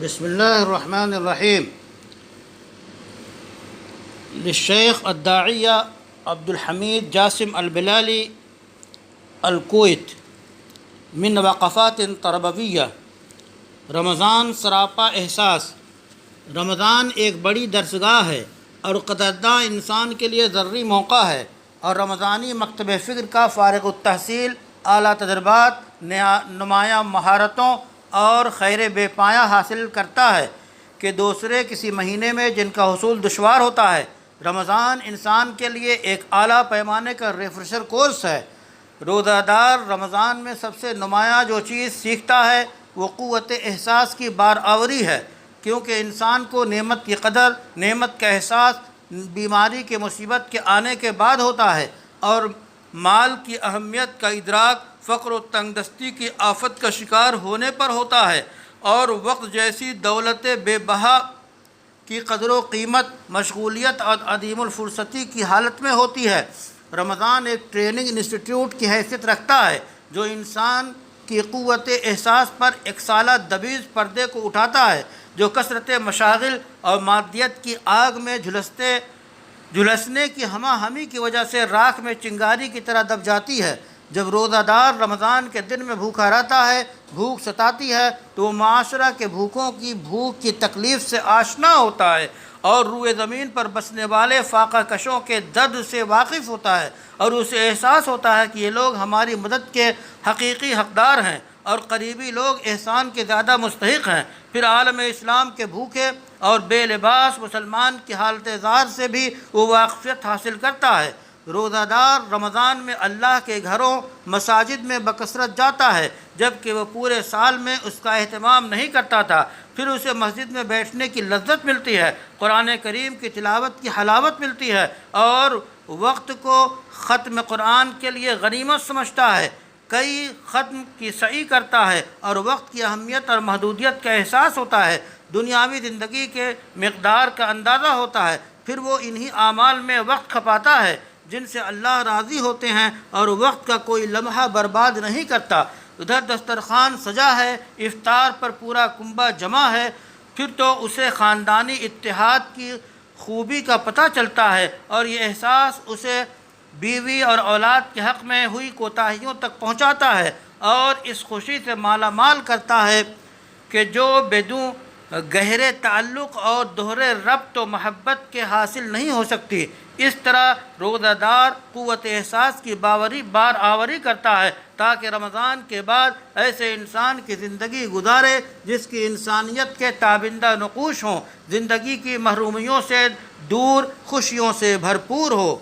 بسم اللہ الرحمن الرحیم للشیخ الداعیہ عبد الحمید جاسم البلالی الکویت من وقفات تربویہ۔ رمضان سراپا احساس۔ رمضان ایک بڑی درسگاہ ہے اور قدرداں انسان کے لیے ضروری موقع ہے، اور رمضانی مکتب فکر کا فارغ التحصیل اعلیٰ تجربات، نمایاں مہارتوں اور خیر بے پایہ حاصل کرتا ہے کہ دوسرے کسی مہینے میں جن کا حصول دشوار ہوتا ہے۔ رمضان انسان کے لیے ایک اعلیٰ پیمانے کا ریفریشر کورس ہے۔ روزہ دار رمضان میں سب سے نمایاں جو چیز سیکھتا ہے وہ قوت احساس کی بارآوری ہے، کیونکہ انسان کو نعمت کی قدر، نعمت کا احساس بیماری کے مصیبت کے آنے کے بعد ہوتا ہے، اور مال کی اہمیت کا ادراک فقر و تنگ دستی کی آفت کا شکار ہونے پر ہوتا ہے، اور وقت جیسی دولت بے بہا کی قدر و قیمت مشغولیت اور عدیم الفرصتی کی حالت میں ہوتی ہے۔ رمضان ایک ٹریننگ انسٹیٹیوٹ کی حیثیت رکھتا ہے جو انسان کی قوت احساس پر ایک سالہ دبیز پردے کو اٹھاتا ہے، جو کثرت مشاغل اور مادیت کی آگ میں جھلسنے کی ہمہ ہمی کی وجہ سے راکھ میں چنگاری کی طرح دب جاتی ہے۔ جب روزہ دار رمضان کے دن میں بھوکا رہتا ہے، بھوک ستاتی ہے، تو وہ معاشرہ کے بھوکوں کی بھوک کی تکلیف سے آشنا ہوتا ہے اور روئے زمین پر بسنے والے فاقہ کشوں کے درد سے واقف ہوتا ہے، اور اسے احساس ہوتا ہے کہ یہ لوگ ہماری مدد کے حقیقی حقدار ہیں اور قریبی لوگ احسان کے زیادہ مستحق ہیں۔ پھر عالم اسلام کے بھوکے اور بے لباس مسلمان کی حالت زار سے بھی وہ واقفیت حاصل کرتا ہے۔ روزہ دار رمضان میں اللہ کے گھروں مساجد میں بکثرت جاتا ہے، جبکہ وہ پورے سال میں اس کا اہتمام نہیں کرتا تھا۔ پھر اسے مسجد میں بیٹھنے کی لذت ملتی ہے، قرآن کریم کی تلاوت کی حلاوت ملتی ہے، اور وقت کو ختم قرآن کے لیے غنیمت سمجھتا ہے، کئی ختم کی سعی کرتا ہے، اور وقت کی اہمیت اور محدودیت کا احساس ہوتا ہے، دنیاوی زندگی کے مقدار کا اندازہ ہوتا ہے۔ پھر وہ انہی اعمال میں وقت کھپاتا ہے جن سے اللہ راضی ہوتے ہیں، اور وقت کا کوئی لمحہ برباد نہیں کرتا۔ ادھر دسترخوان سجا ہے، افطار پر پورا کنبہ جمع ہے، پھر تو اسے خاندانی اتحاد کی خوبی کا پتہ چلتا ہے، اور یہ احساس اسے بیوی اور اولاد کے حق میں ہوئی کوتاہیوں تک پہنچاتا ہے، اور اس خوشی سے مالا مال کرتا ہے کہ جو بدون گہرے تعلق اور دوہرے ربط و محبت کے حاصل نہیں ہو سکتی۔ اس طرح روزہ دار قوت احساس کی بارآوری کرتا ہے تاکہ رمضان کے بعد ایسے انسان کی زندگی گزارے جس کی انسانیت کے تابندہ نقوش ہوں، زندگی کی محرومیوں سے دور، خوشیوں سے بھرپور ہو۔